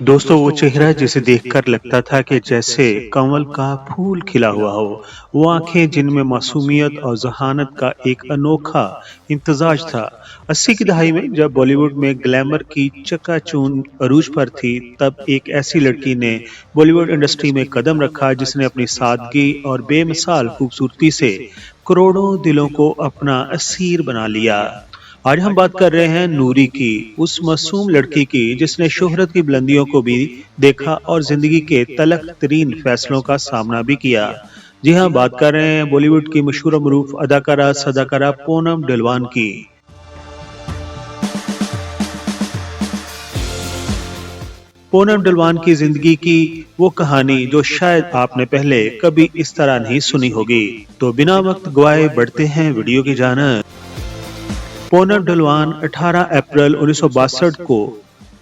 दोस्तों वो चेहरा जिसे देखकर लगता था कि जैसे कमल का फूल खिला हुआ हो। वो आंखें जिनमें मासूमियत और जहानत का एक अनोखा इम्तजाज था। 80 की दहाई में जब बॉलीवुड में ग्लैमर की चकाचौंध अरूज पर थी, तब एक ऐसी लड़की ने बॉलीवुड इंडस्ट्री में कदम रखा जिसने अपनी सादगी और बेमिसाल खूबसूरती से करोड़ों दिलों को अपना असीर बना लिया। आज हम बात कर रहे हैं नूरी की, उस मासूम लड़की की जिसने शोहरत की बुलंदियों को भी देखा और जिंदगी के तलख तरीन फैसलों का सामना भी किया। जी हाँ, बात कर रहे हैं बॉलीवुड की मशहूर मरूफ अदाकारा सदाकारा पूनम ढिलवान की। पूनम ढिलवान की जिंदगी की वो कहानी जो शायद आपने पहले कभी इस तरह नहीं सुनी होगी। तो बिना वक्त गवाए बढ़ते हैं वीडियो की जानब। पूनम ढिलवान 18 अप्रैल 1962 को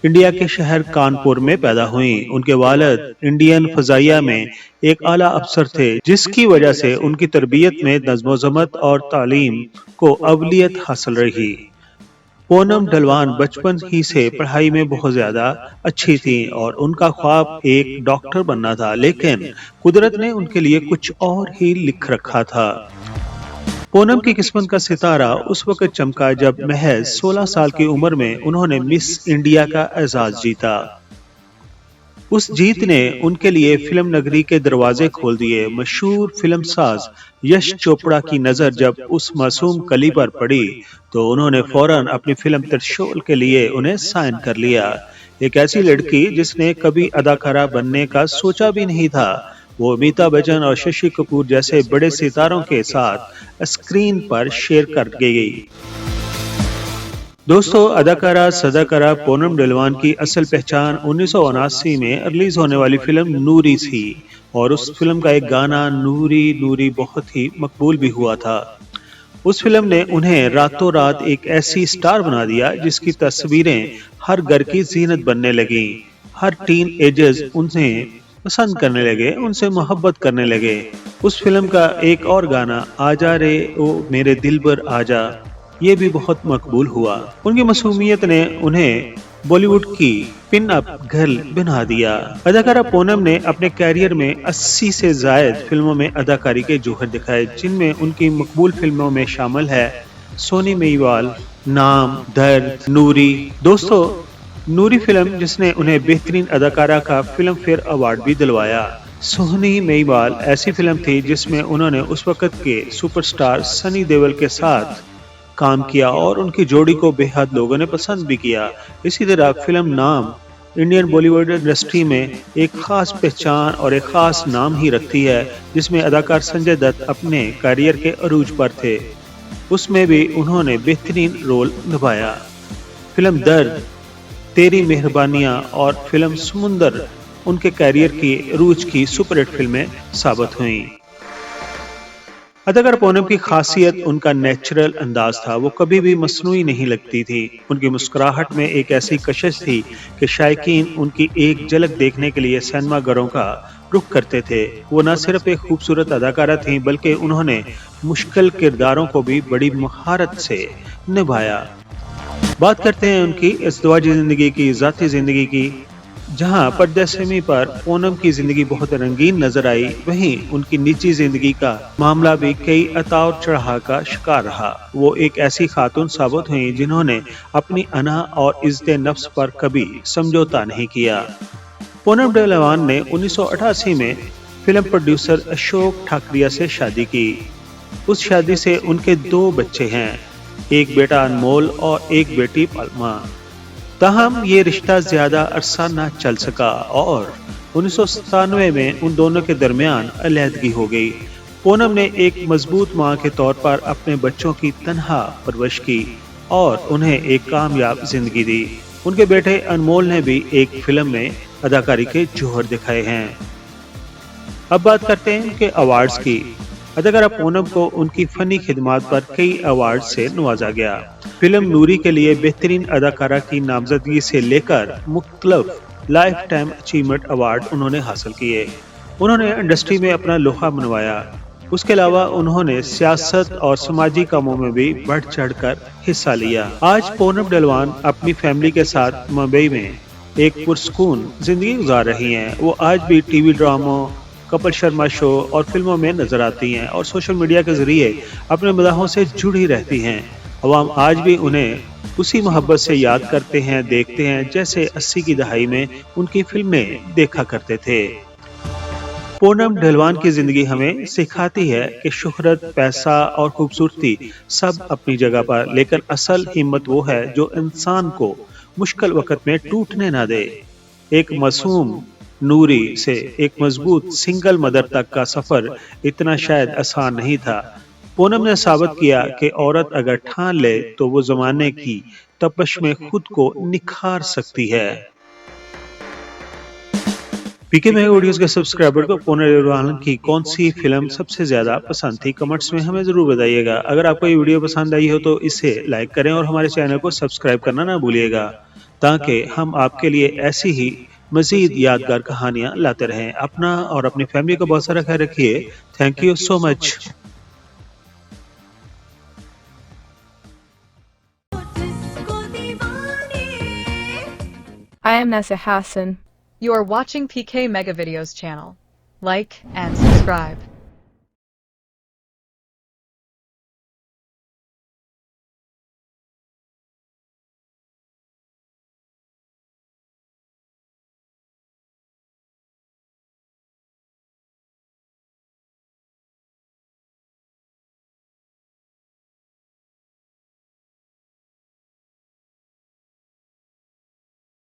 इंडिया के शहर कानपुर में पैदा हुई। उनके वालिद इंडियन फजाइया में एक आला अफसर थे, जिसकी वजह से उनकी तरबियत में नज़्म-ओ-ज़ब्त और तालीम को अवलियत हासिल रही। पूनम ढिलवान बचपन ही से पढ़ाई में बहुत ज्यादा अच्छी थी और उनका ख्वाब एक डॉक्टर बनना था, लेकिन कुदरत ने उनके लिए कुछ और ही लिख रखा था। पूनम की किस्मत का सितारा उस वक्त चमका जब महज 16 साल की उम्र में उन्होंने मिस इंडिया का एजाज जीता। उस जीत ने उनके लिए फिल्म नगरी के दरवाजे खोल दिए। मशहूर फिल्म साज यश चोपड़ा की नजर जब उस मासूम कली पर पड़ी, तो उन्होंने फौरन अपनी फिल्म त्रिशूल के लिए उन्हें साइन कर लिया। एक ऐसी लड़की जिसने कभी अदाकारा बनने का सोचा भी नहीं था, वो अमिताभ बच्चन और शशि कपूर जैसे बड़े सितारों के साथ स्क्रीन पर शेयर कर गई। दोस्तों, अदाकारा सदाकारा पूनम ढिलवान की असल पहचान 1979 में रिलीज होने वाली फिल्म नूरी थी, और उस फिल्म का एक गाना नूरी नूरी बहुत ही मकबूल भी हुआ था। उस फिल्म ने उन्हें रातों रात एक ऐसी स्टार बना दिया जिसकी तस्वीरें हर घर की जीनत बनने लगी। हर टीन एजर्स उन्हें पसंद करने लगे, उनसे मोहब्बत करने लगे। उस फिल्म का एक और गाना आजा रे ओ मेरे दिलबर आजा, ये भी बहुत मकबूल हुआ। उनकी मासूमियत ने उन्हें बॉलीवुड की पिन अप गर्ल बना दिया। अदाकारा पूनम ने अपने कैरियर में 80 से जायद फिल्मों में अदाकारी के जौहर दिखाए, जिनमें उनकी मकबूल फिल्मों में शामिल है सोनी मेवाल, नाम, दर्द, नूरी। दोस्तों, नूरी फिल्म जिसने उन्हें बेहतरीन अदाकारा का फिल्म फेयर अवार्ड भी दिलवाया। सोनी मेवाल ऐसी फिल्म थी जिसमें उन्होंने उस वक्त के सुपरस्टार सनी देओल के साथ काम किया और उनकी जोड़ी को बेहद लोगों ने पसंद भी किया। इसी तरह फिल्म नाम इंडियन बॉलीवुड इंडस्ट्री में एक खास पहचान और एक खास नाम ही रखती है, जिसमें अदाकार संजय दत्त अपने करियर के अरूज पर थे। उसमें भी उन्होंने बेहतरीन रोल निभाया। फिल्म दर्द, तेरी मेहरबानियां और फिल्म समुंदर उनके करियर की अरूज की सुपरहिट फिल्में साबित हुईं। अदाकार पूनम की खासियत उनका नेचुरल अंदाज था। वो कभी भी मसनूई नहीं लगती थी। उनकी मुस्कुराहट में एक ऐसी कशिश थी कि शायकीन उनकी एक झलक देखने के लिए सिनेमा घरों का रुख करते थे। वो न सिर्फ एक खूबसूरत अदाकारा थीं, बल्कि उन्होंने मुश्किल किरदारों को भी बड़ी महारत से निभाया। बात करते हैं उनकी इज़्दिवाजी जिंदगी की, ज़ाती जिंदगी की। जहां पर्दाशमी पर पूनम की जिंदगी बहुत रंगीन नजर आई, वहीं उनकी निजी जिंदगी का मामला भी कई उतार चढ़ाव का शिकार रहा। वो एक ऐसी खातून साबित हुई जिन्होंने अपनी अना और इज्जत नफ्स पर कभी समझौता नहीं किया। पूनम ढिलवान ने 1988 में फिल्म प्रोड्यूसर अशोक ठाकरिया से शादी की। उस शादी से उनके 2 बच्चे हैं, एक बेटा अनमोल और एक बेटी पलमा। ताहम ये रिश्ता ज्यादा अरसा न चल सका और 1997 में उन दोनों के दरमियान अलहदगी हो गई। पूनम ने एक मजबूत मां के तौर पर अपने बच्चों की तन्हा परवरिश की और उन्हें एक कामयाब जिंदगी दी। उनके बेटे अनमोल ने भी एक फिल्म में अदाकारी के जौहर दिखाए हैं। अब बात करते हैं उनके अवार्ड्स की। अदाकारा पूनम को उनकी फनी खिदमात पर कई अवार्ड से नवाजा गया। फिल्म नूरी के लिए बेहतरीन अदाकारा की नामजदगी से लेकर मुख्तलिफ लाइफ टाइम अचीवमेंट अवार्ड उन्होंने हासिल किए। उन्होंने इंडस्ट्री में अपना लोहा मनवाया। उसके अलावा उन्होंने सियासत और समाजी कामों में भी बढ़ चढ़ कर हिस्सा लिया। आज पूनम ढिलवान अपनी फैमिली के साथ मुंबई में एक पुरस्कून जिंदगी गुजार रही हैं। वो आज भी टीवी ड्रामों, कपिल शर्मा शो और फिल्मों में नजर आती हैं और सोशल मीडिया के जरिए अपने मदाहों से जुड़ी रहती हैं। अवाम आज भी उन्हें उसी मोहब्बत से याद करते हैं, देखते हैं जैसे 80 की दहाई में उनकी फिल्में देखा करते थे। पूनम ढलवान की जिंदगी हमें सिखाती है कि शोहरत, पैसा और खूबसूरती सब अपनी जगह पर, लेकिन असल हिम्मत वो है जो इंसान को मुश्किल वक्त में टूटने ना दे। एक मासूम नूरी से एक मजबूत सिंगल मदर तक का सफर इतना शायद आसान नहीं था। पूनम ने साबित किया कि औरत अगर ठान ले तो वो जमाने की तपश में खुद को निखार सकती है। पीके मैग ऑडियोज के सब्सक्राइबर को पूनम ढलवान की कौन सी फिल्म सबसे ज्यादा पसंद थी, कमेंट्स में हमें जरूर बताइएगा। अगर आपको ये वीडियो पसंद आई हो तो इसे लाइक करें और हमारे चैनल को सब्सक्राइब करना ना भूलिएगा, ताकि हम आपके लिए ऐसी ही मजीद यादगार कहानियां लाते रहें। अपना और अपनी फैमिली का बहुत सारा ख्याल रखिए। Thank you so much. I am Nessa Hassan. You are watching PK Mega Videos channel. Like and subscribe.